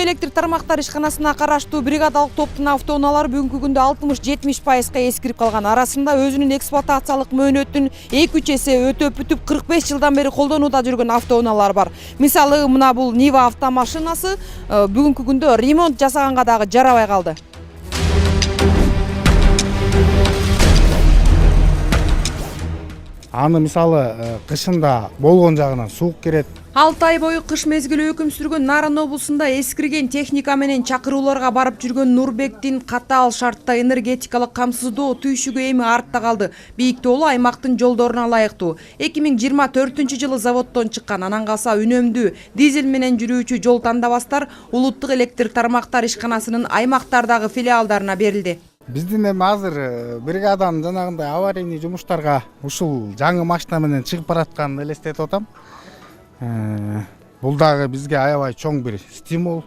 электр тармактар ишканасына караштуу бригадалык топтун автоунаалары бүгүнкү күндө 60-70% эскирип калган. Арасында өзүнүн эксплуатациялык мөөнөтүн 2-3 эсе өтөп бүтүп 45 жылдан бери колдонууда жүргөн автоунаалар бар. Мисалы, мына бул Нива автомашинасы бүгүнкү күндө ремонт жасаганга дагы жарабай калды. Аны мисалы кышында болгон жагынан суук кирет. 6 ай бою кыш мезгили өкүм сүргөн Нарын облусунда эскирген техника менен чакырууларга барып жүргөн Нурбектин катаал шартта энергетикалык камсыздоо түйшүгү эми артта калды. Бийиктоолу аймактын жолдоруна ылайыктуу. 2024-жылы заводдон чыккан, анан калса үнөмдүү дизель менен жүрүүчү жол тандабастар улуттук электр тармактар ишканасынын аймактардагы филиалдарына берилди. Биздин эми азыр бригаданын жанагындай аварийный жумуштарга ушул жаңы машина менен чыгып баратканын элестетип атам. Бул дагы бизге аябай чоң бир стимул.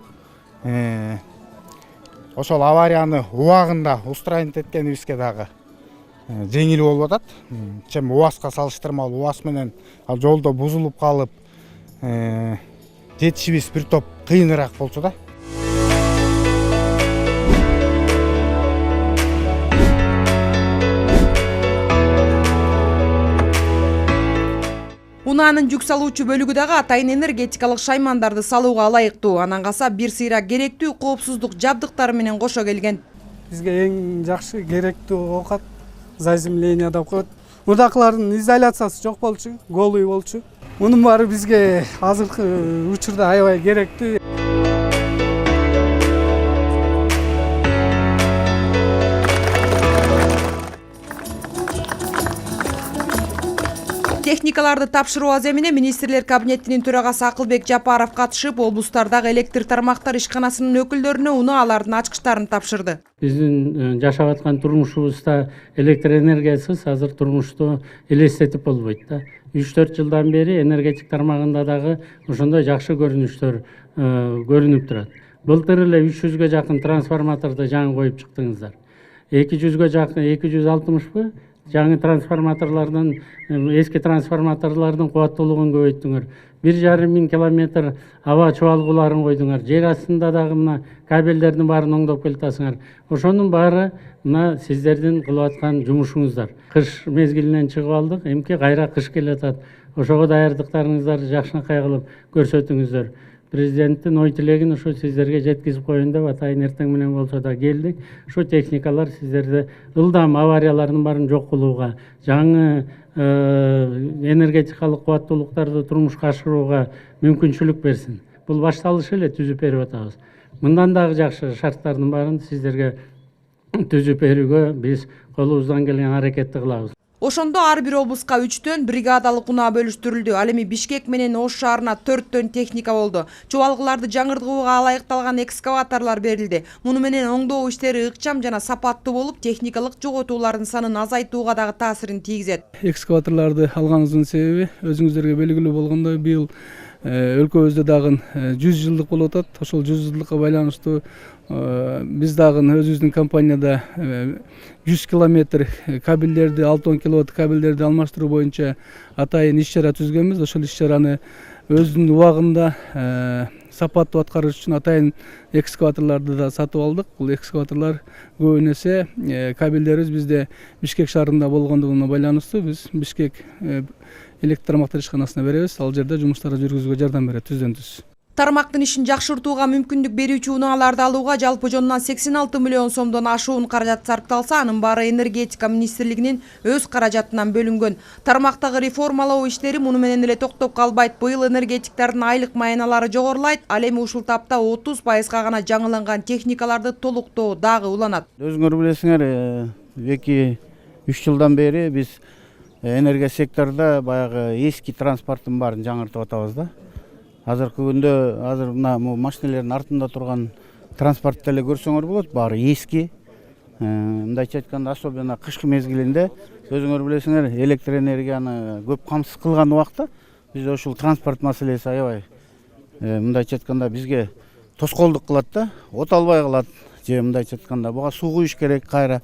Ошол аварияны убагында устранить эткенибизге дагы жеңил болуп атат. Чем УАЗга салыштырмалуу, УАЗ менен ал жолдо бузулуп калып, жетишибиз бир топ кыйыныраак болчу да. Унаанын жүк салуучу бөлүгү дагы атайын энергетикалык шаймандарды салууга ылайыктуу. Анан калса бир сыйра керектүү коопсуздук жабдыктары менен кошо келген. Бизге эң жакшы керектүү оокат заземление деп коет. Мурдакылардын изоляциясы жок болчу, голый болчу. Мунун баары бизге азыркы учурда аябай керектүү. Техникаларды тапшыруу аземине министрлер кабинетинин төрагасы Акылбек Жапаров катышып, облустардагы электр тармактар ишканасынын өкүлдөрүнө унаалардын ачкычтарын тапшырды. Биздин жашап аткан турмушубузда электр энергиясыз азыр турмушту элестетип болбойт да. 3-4 жылдан бери энергетик тармагында дагы ошондой жакшы көрүнүштөр көрүнүп турат. Былтыр эле 300га жакын трансформаторду жаңы коюп чыктыңыздар. 200га жакын, 260 жаңы трансформаторлордон, эски трансформаторлордун кубаттуулугун көбөйттүңөр. 1,5 миң километр аба чубалгууларын койдуңар. Жер астында дагы мына кабелдердин баарын оңдоп келатасыңар. Ошонун баары мына сиздердин кылып аткан жумушуңуздар. Кыш мезгилинен чыгып алдык, эмки кайра кыш келатат. Ошого даярдыктарыңыздарды жакшынакай кылып көрсөтүңүздөр. Президенттин ой тилегин ошо сиздерге жеткизип коеюн деп атайын эртең менен болсо да келдик. Ошо техникалар сиздерди ылдам авариялардын баарын жок кылууга, жаңы энергетикалык кубаттуулуктарды турмушка ашырууга мүмкүнчүлүк берсин. Бул башталыш эле түзүп берип атабыз. Мындан дагы жакшы шарттардын баарын сиздерге түзүп берүүгө биз колубуздан келген аракетти кылабыз. Ошондо ар бир облуска 3төн бригадалык унаа бөлүштүрүлдү. Ал эми Бишкек менен Ош шаарына 4төн техника болду. Чубалгыларды жаңыртууга ылайыкталган экскаваторлор берилди. Муну менен оңдоо иштери ыкчам жана сапаттуу болуп, техникалык жоготуулардын санын азайтууга дагы таасирин тийгизет. Экскаваторлорду алганыбыздын себеби өзүңүздөргө белгилүү болгондой быйыл өлкөбүздө дагы 100 жылдык болуп атат. Ошол 100 жылдыкка байланыштуу биз дагы өзүбүздүн компанияда 100 километр кабелдерди, 6-10 киловатт кабелдерди алмаштыруу боюнча атайын иш-чара түзгөнбүз. Ошол иш-чараны өзүнүн убагында сапаттуу аткарыш үчүн атайын экскаваторлорду да сатып алдык. Бул экскаваторлор көбүнесе кабелдерибиз бизде Бишкек шаарында болгондугуна байланыштуу биз Бишкек электр тармактар ишканасына беребиз. Ал жерде жумуштарды жүргүзүүгө жардам берет түздөн түз. Тармактын ишин жакшыртууга мүмкүндүк берүүчү унааларды алууга жалпы жонунан 86 миллион сомдон ашуун каражат сарпталса, анын баары энергетика министрлигинин өз каражатынан бөлүнгөн. Тармактагы реформалоо иштери муну менен эле токтоп калбайт. Быйыл энергетиктердин айлык майыналары жогорулайт. Ал эми ушул тапта 30%га гана жаңыланган техникаларды толуктоо дагы уланат. Өзүңөр билесиңер, 2-3 жылдан бери биз энергия секторунда баягы эски транспорттун баарын жаңыртып атабыз да. Азыркы күндө азыр мына машиналардын артында турган транспортты эле көрсөңөр болот, баары эски. Мындайча айтканда, особенно кышкы мезгилинде өзүңөр билесиңер, электр энергияны көп камсыз кылган убакта биз ушул транспорт маселеси аябай мындайча айтканда бизге тоскоолдук кылат да, от албай калат. Же мындайча айтканда буга суу куюш керек кайра.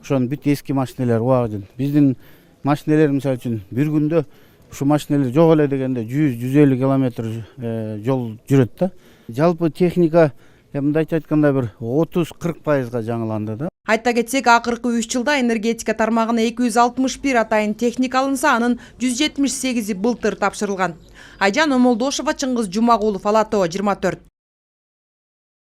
Ошонун бүт эски машиналар убагы. Биздин машиналар мисалы үчүн бир күндө ушу машиналар жок эле дегенде 100-150 километр жол жүрөт да. Жалпы техника мындайча айтканда бир 30-40%га жаңыланды да. Айта кетсек, акыркы 3 жылда энергетика тармагына 261 атайын техника алынса, анын 178 былтыр тапшырылган. Айжан Омолдошова, Чыңгыз Жумагулов, Ала Тоо 24.